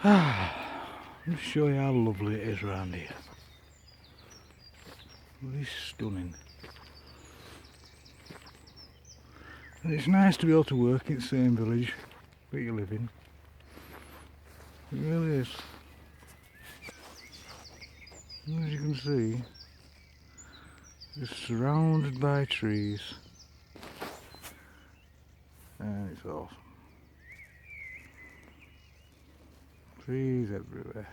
Let me show you how lovely it is around here. It's stunning. And it's nice to be able to work in the same village that you live in. It really is. And as you can see, it's surrounded by trees. And it's awesome. Trees everywhere.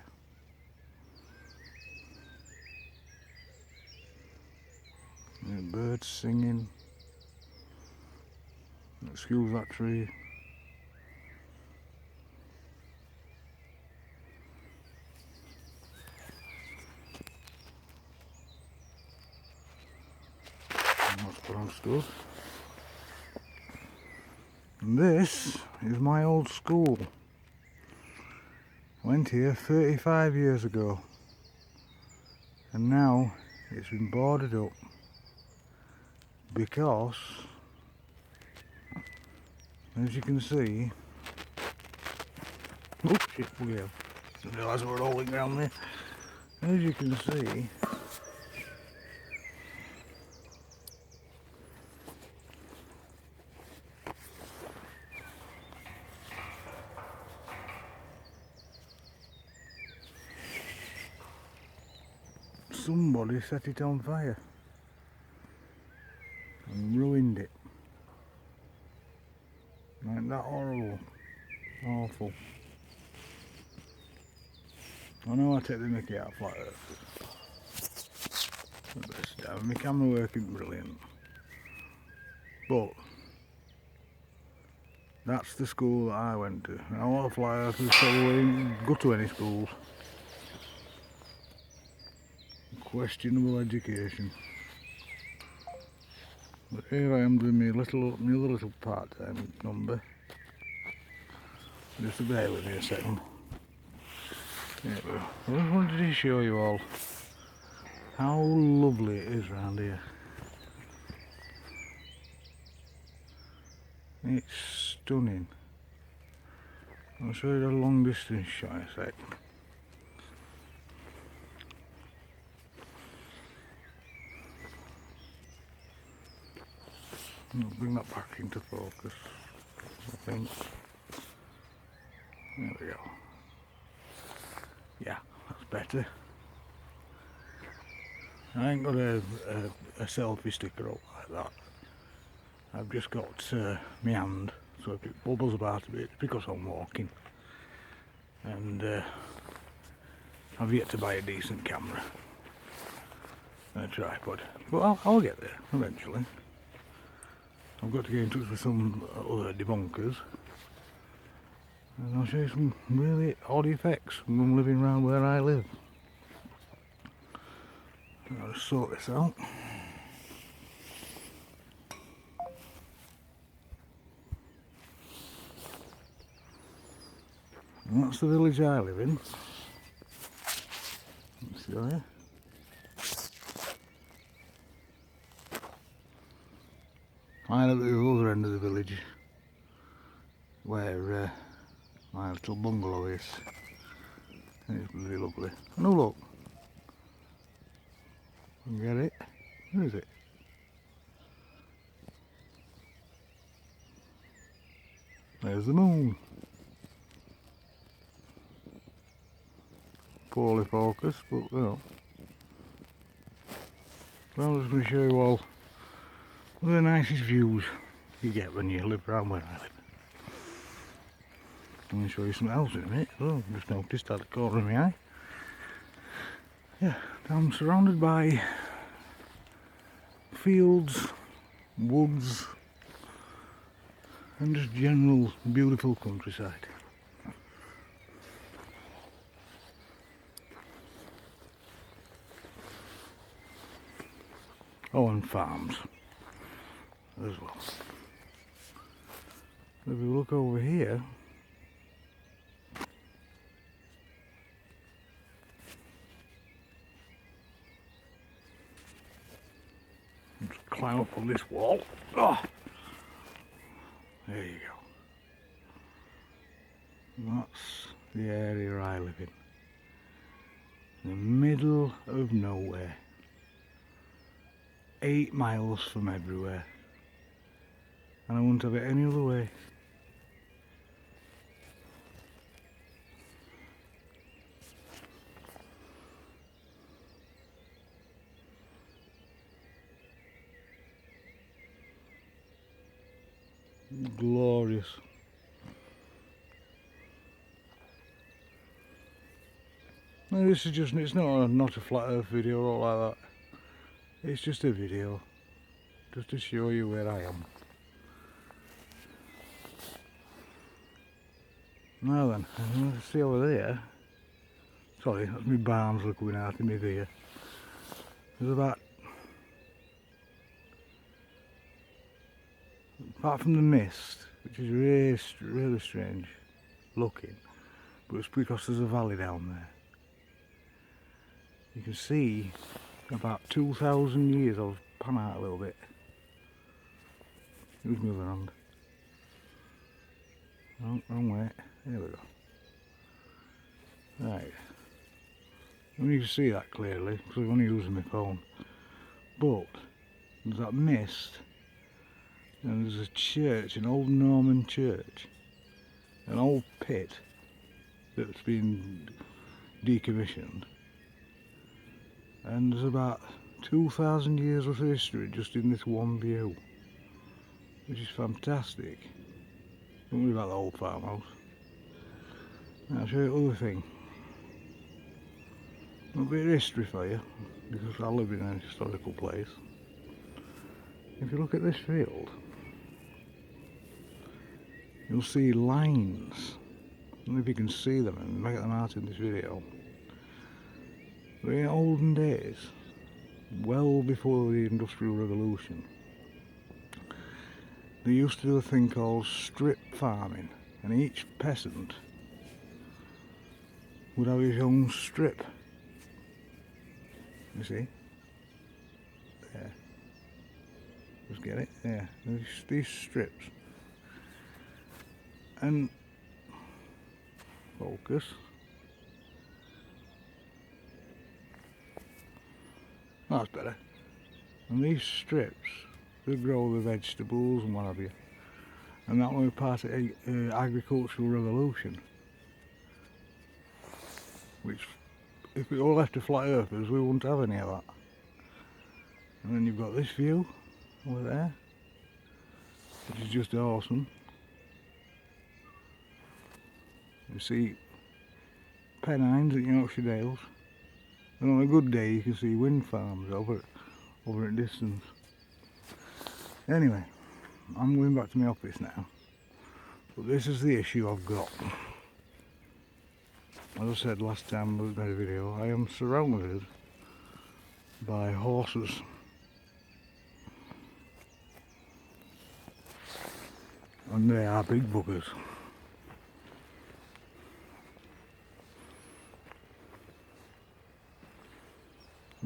And birds singing. Excuse that tree. And that's where I'm stood. And this is my old school. I went here 35 years ago. And now it's been boarded up because, as you can see, oh shit, we have. Didn't realise we were rolling around there. As you can see, somebody set it on fire and ruined it. Ain't that horrible? Awful. I know I take the mickey out of flat earthers. The best time. My camera working brilliant. But that's the school that I went to. And a lot of flat earthers probably go to any schools. Questionable education. But here I am doing my other little part-time number. Just bear with me a second. There we go. I just wanted to show you all how lovely it is around here. It's stunning. I'll show you a long distance shot in a sec. I'll bring that back into focus, I think. There we go. Yeah, that's better. I ain't got a selfie sticker up like that. I've just got my hand, so if it bubbles about a bit, it's because I'm walking. And I've yet to buy a decent camera and a tripod. But I'll get there eventually. I've got to get in touch with some other debunkers. And I'll show you some really odd effects from them living around where I live. I'll just sort this out. And that's the village I live in. Let's show you. I live at the other end of the village, where my little bungalow is. It's really lovely. And oh look, you get it? Where is it? There's the moon. Poorly focused, but you know. I'm just going to show you all the nicest views you get when you live around where I live. I'm going to show you something else in a minute. Oh, I've just noticed out the corner of my eye. Yeah, I'm surrounded by fields, woods, and just general beautiful countryside. Oh, and farms as well. If we look over here, let's climb up on this wall. Oh, there you That's the area I live in. In the middle of nowhere. 8 miles from everywhere. And I wouldn't have it any other way. Glorious. Now this is just, it's not a flat earth video or like that. It's just a video. Just to show you where I am. Now then, see over there. Sorry, that's my barns looking out in my ear. There's about, apart from the mist, which is really strange looking, but it's because there's a valley down there. You can see about 2,000 years. I'll pan out a little bit. Use my other hand. Oh, wrong way. There we go. Right. You can see that clearly because I'm only using my phone. But there's that mist, and there's a church, an old Norman church, an old pit that's been decommissioned. And there's about 2,000 years of history just in this one view, which is fantastic. Don't worry about the old farmhouse. Now I'll show you the other thing. A bit of history for you, because I live in a historical place. If you look at this field, you'll see lines. I don't know if you can see them and make them out in this video. But in olden days, well before the Industrial Revolution, they used to do a thing called strip farming, and each peasant would have his own strip. You see? There. Just get it? There. These strips. And focus. That's better. And these strips, they grow the vegetables and what have you. And that was part of the agricultural revolution. Which, if we all left to flat earthers, we wouldn't have any of that. And then you've got this view over there, which is just awesome. You see Pennines at Yorkshire Dales. And on a good day you can see wind farms over at distance. Anyway, I'm going back to my office now. But this is the issue I've got. As I said last time I made a video, I am surrounded by horses. And they are big buggers.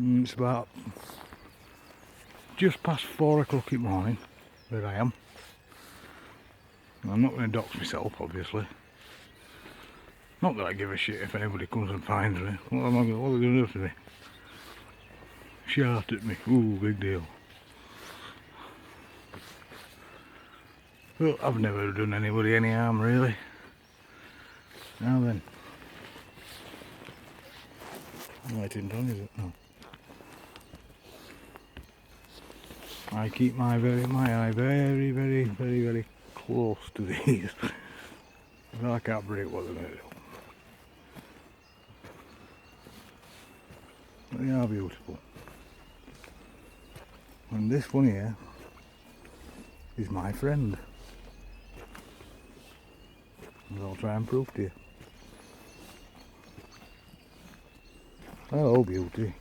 It's about just past 4 o'clock in the morning where I am. I'm not going to dox myself, obviously. Not that I give a shit if anybody comes and finds me. What are they going to do to me? Shout at me. Ooh, big deal. Well, I've never done anybody any harm, really. Now then. Light isn't on, is it? No. I keep my eye very, very, very, very close to these. I can't predict what they're going to do. But they are beautiful. And this one here is my friend. And I'll try and prove to you. Hello, beauty.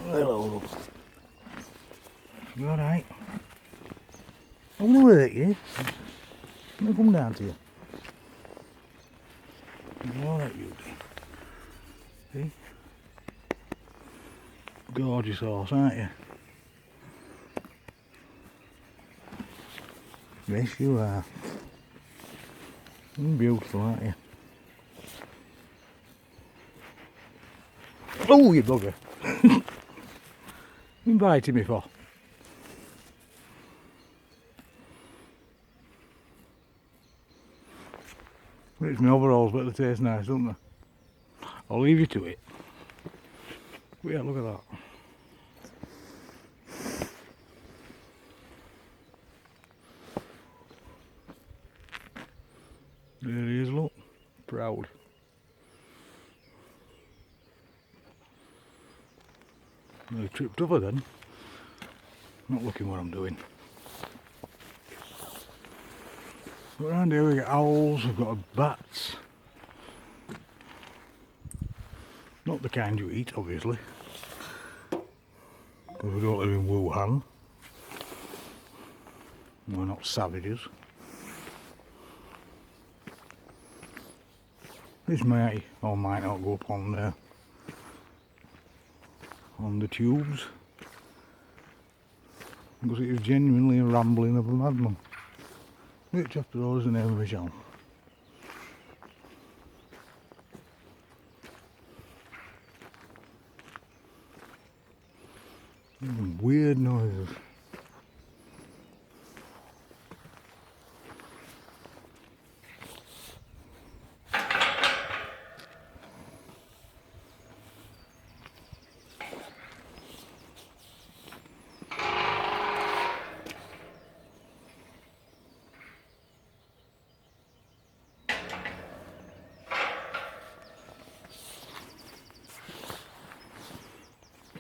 Hello. You alright? I'm going to hurt you. Let me come down to you. You alright, beauty? See? Gorgeous horse, aren't you? Yes, you are. Beautiful, aren't you? Oh, you bugger. You biting me for? It's my overalls, but they taste nice, don't they? I'll leave you to it. But yeah, look at that. There he is, look. Proud. I tripped over then. Not looking what I'm doing. But around here we got owls, we've got bats. Not the kind you eat, obviously. Because we don't live in Wuhan. We're not savages. This may or might not go up on the tubes. Because it is genuinely a rambling of a madman. Which after all is the name of a channel. Weird noises.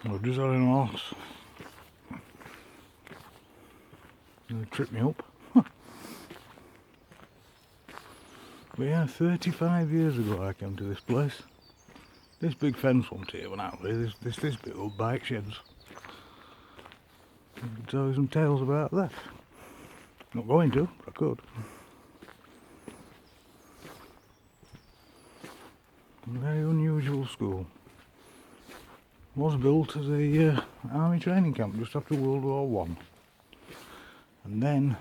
I've just had an horse. It'll trip me up. But yeah, 35 years ago I came to this place. This big fence wasn't here when I was here. This bit of bike sheds. I could tell you some tales about that. Not going to, but I could. A very unusual school. Was built as a army training camp just after World War One, and then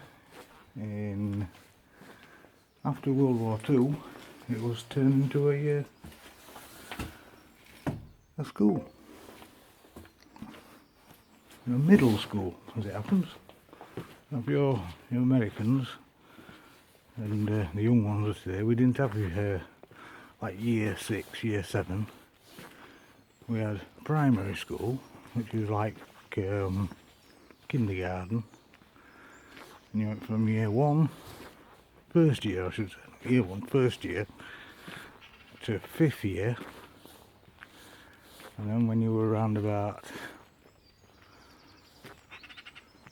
after World War Two, it was turned into a school, a middle school, as it happens. If you're Americans and the young ones of today, we didn't have like year 6, year 7. We had primary school, which was like kindergarten, and you went from year 1, first year I should say, year 1, first year, to 5th year, and then when you were around about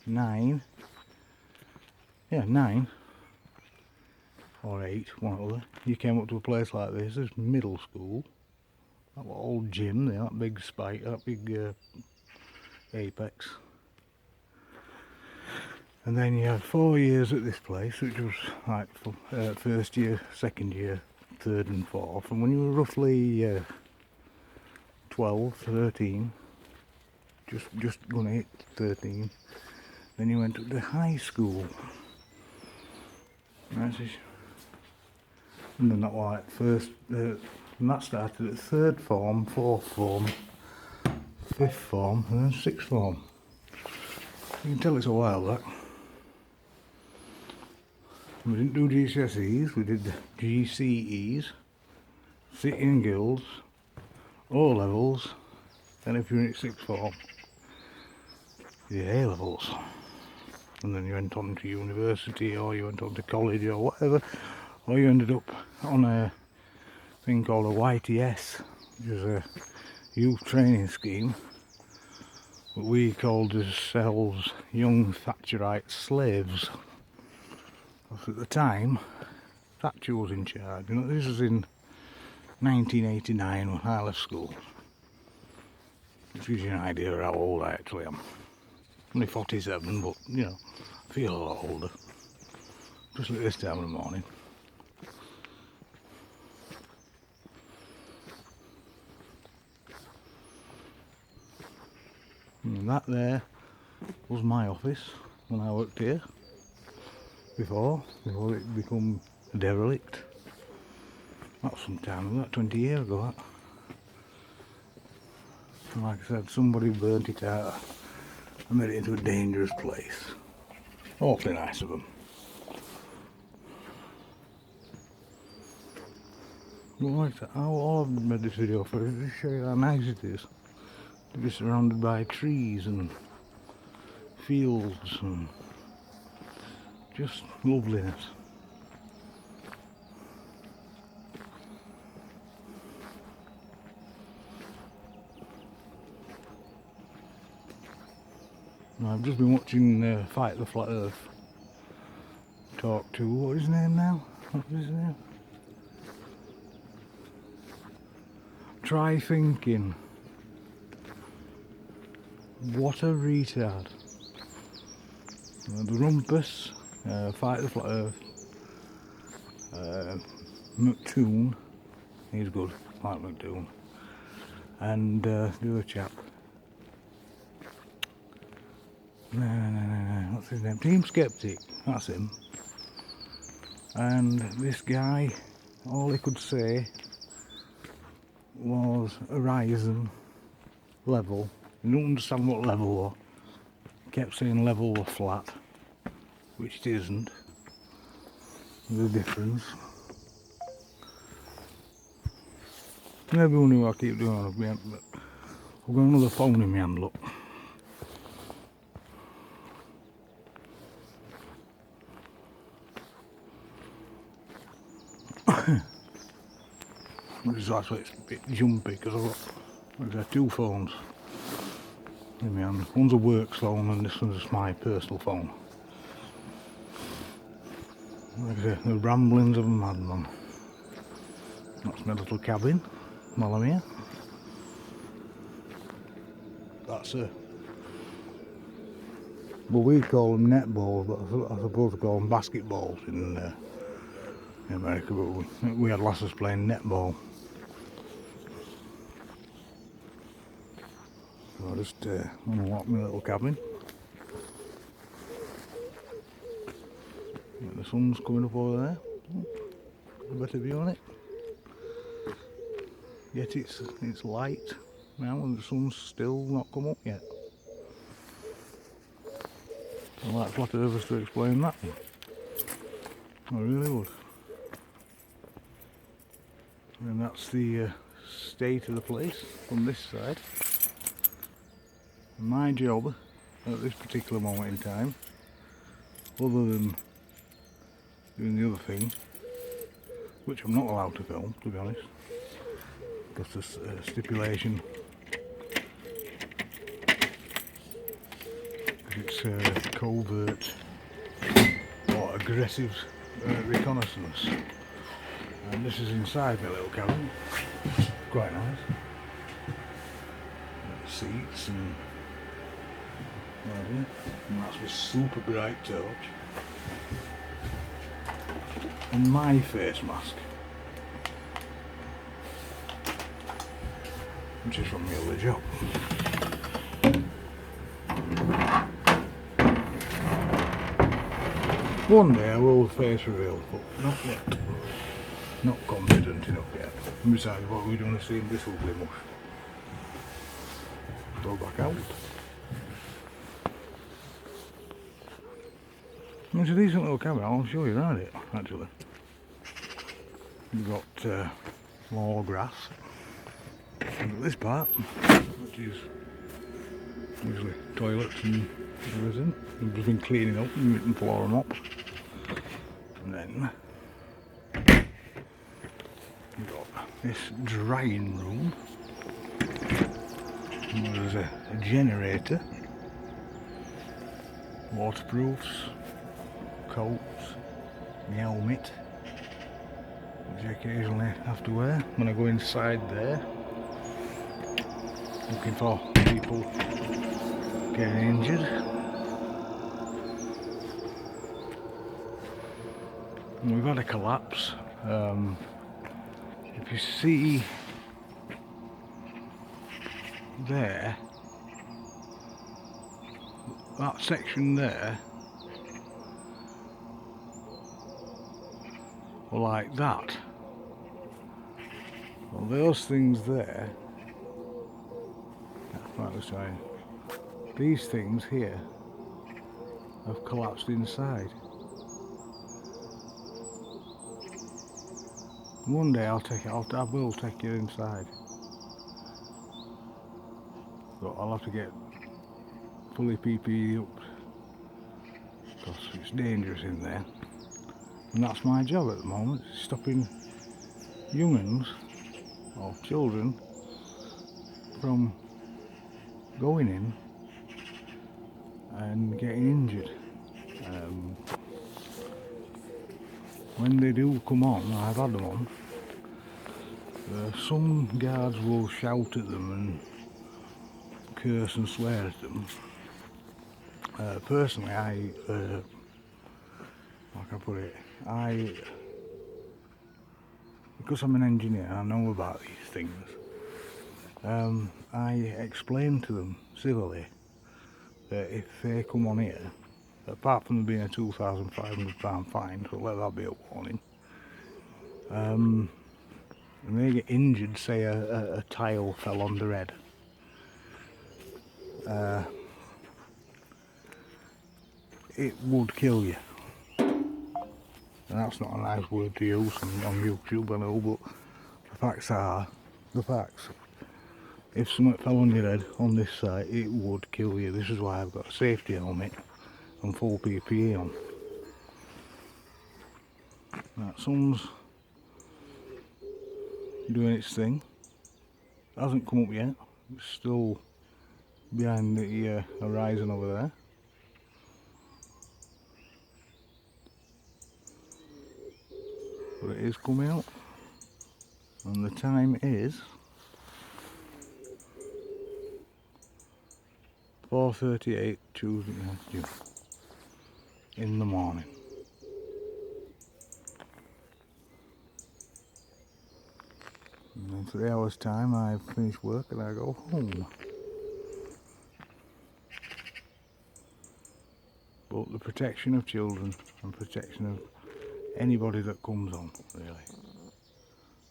9 or 8, one or other, you came up to a place like this middle school. That old gym there, that big spike, that big apex. And then you had 4 years at this place, which was like first year, second year, third and fourth. And when you were roughly 12, 13, just going to hit 13, then you went to the high school. And then that was like first, and that started at 3rd form, 4th form, 5th form, and then 6th form. You can tell it's a while that. We didn't do GCSEs, we did GCEs, City and Guilds, O levels, and if you're in 6th form, you did A levels. And then you went on to university, or you went on to college, or whatever, or you ended up on a thing called a YTS, which is a youth training scheme, but we called ourselves young Thatcherite slaves. Because at the time, Thatcher was in charge. You know, this was in 1989 when I left school. Which gives you an idea of how old I actually am. Only 47, but you know, I feel a lot older. Especially at this time of the morning. And that there was my office when I worked here before it become derelict. That's some time, about 20 years ago that. And like I said, somebody burnt it out and made it into a dangerous place. Awfully nice of them. But like that, all I've made this video for is to show you how nice it is to be surrounded by trees and fields and just loveliness. Now, I've just been watching Fight the Flat Earth talk to, what is his name now? What is his name? Try thinking. What a retard. The Rumpus, Fight the Flat Earth, McToon, he's good, like McToon, and the other chap. No, what's his name? Team Skeptic, that's him. And this guy, all he could say was horizon, level. He didn't understand what level was. He kept saying level was flat, which it isn't. There's a difference. Maybe wonder what I keep doing, but I've got another phone in my hand, look. That's why it's a bit jumpy, because I've got two phones in my hand. One's a work phone and this one's my personal phone. Like I say, the ramblings of a madman. That's my little cabin while I'm here. That's well, we call them netballs, but I suppose we call them basketballs in America, but we had lasses playing netball. So I just unlock my little cabin. Yeah, the sun's coming up over there. A better view on it. Yet it's light now and the sun's still not come up yet. I'd like flat earthers to explain that. I really would. And that's the state of the place from this side. My job at this particular moment in time, other than doing the other thing, which I'm not allowed to film, to be honest, because there's a stipulation. It's covert or aggressive reconnaissance. And this is inside my little cabin. Quite nice. Seats and and that's my super bright torch. And my face mask, which is from the other job. One day I will face reveal, but not yet. Not confident enough yet. And besides, what are we going to see in this ugly mush? Go back out. It's a decent little cabin, I'll show you around it actually. You've got more grass. And at this part, which is usually toilets and everything. We've just been cleaning up and getting floor and mops. And then you've got this drying room. And there's a generator, waterproofs, coats, my helmet, which I occasionally have to wear when I go inside there, looking for people getting injured. And we've had a collapse. If you see there, that section there like that. Well, those things there, right this way, these things here have collapsed inside. One day I will take you inside, but I'll have to get fully PPE up because it's dangerous in there, and that's my job at the moment, stopping young'uns or children from going in and getting injured. When they do come on, I've had them on, some guards will shout at them and curse and swear at them. Personally, how can I put it, because I'm an engineer and I know about these things, I explain to them civilly that if they come on here, apart from there being a £2,500 fine, so let that be a warning, and they get injured, say a tile fell on their head, it would kill you. And that's not a nice word to use on YouTube, I know, but the facts are the facts. If something fell on your head on this site, it would kill you. This is why I've got a safety helmet and full PPE on. That sun's doing its thing. It hasn't come up yet. It's still behind the horizon over there. But it is coming up. And the time is 4:38 Tuesday June in the morning. And in 3 hours time I finish work and I go home. But the protection of children and protection of anybody that comes on, really.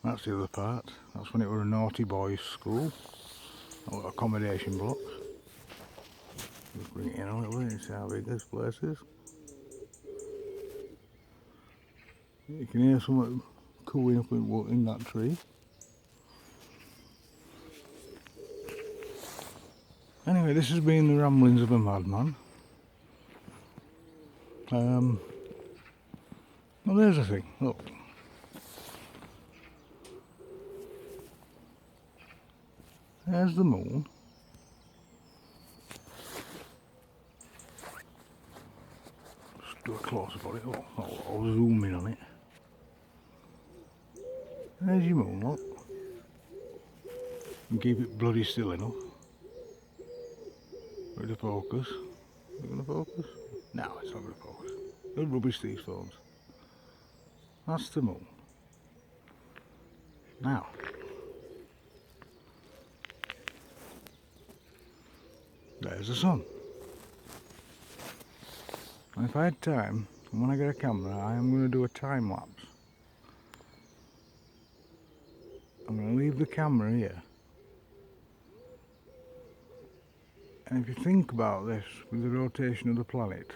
That's the other part. That's when it were a naughty boys school, or accommodation block. Just bring it in a little bit and see how big this place is. You can hear something cooing up in that tree. Anyway, this has been the ramblings of a madman. Well, there's the thing, look. There's the moon. Just do a close up on it, look. I'll zoom in on it. There's your moon, look. And keep it bloody still enough. Ready to focus. Is it going to focus? No, it's not going to focus. They're rubbish, these phones. That's the moon. Now, there's the sun. And if I had time, and when I get a camera, I am going to do a time lapse. I'm going to leave the camera here. And if you think about this with the rotation of the planet,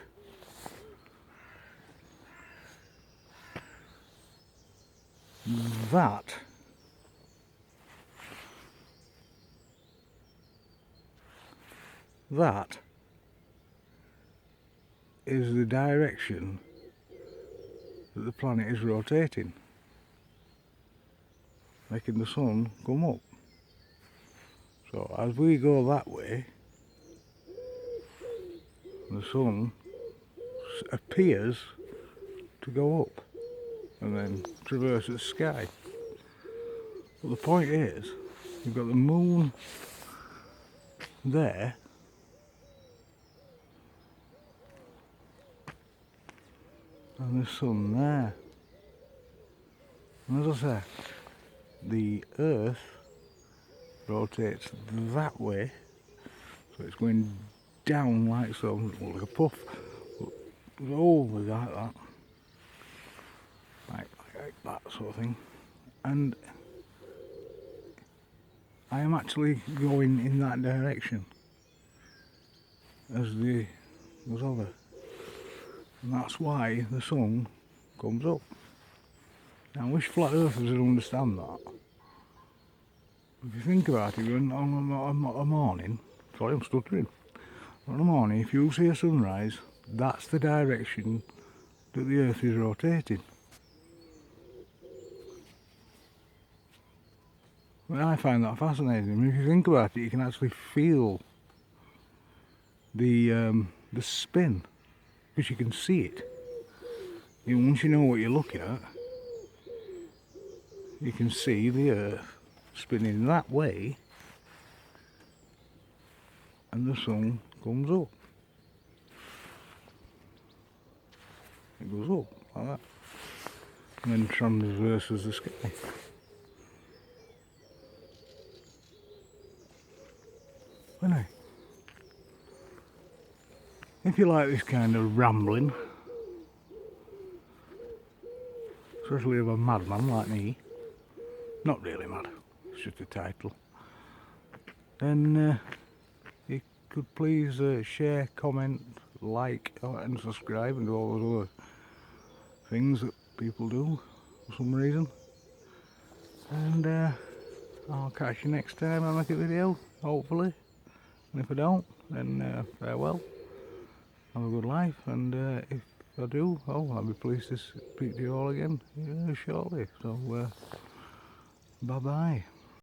that is the direction that the planet is rotating, making the sun come up. So as we go that way, the sun appears to go up and then traverse the sky. But the point is, you've got the moon there, and the sun there. And as I say, the Earth rotates that way, so it's going down like so, like a puff, over like that. Right. that sort of thing. And I am actually going in that direction as the goes over, and that's why the sun comes up. Now I wish flat earthers would understand that. If you think about it, on a morning, sorry I'm stuttering, on a morning if you see a sunrise, that's the direction that the earth is rotating. And I find that fascinating. I mean, if you think about it, you can actually feel the spin, because you can see it. Even once you know what you're looking at, you can see the earth spinning that way, and the sun comes up. It goes up like that, and then transverses the sky. Anyway, if you like this kind of rambling, especially of a madman like me, not really mad, it's just a title, then you could please share, comment, like and subscribe and do all those other things that people do for some reason. And I'll catch you next time I make a video, hopefully. And if I don't, then farewell. Have a good life, and if I do, I'll be pleased to speak to you all again shortly. So bye bye.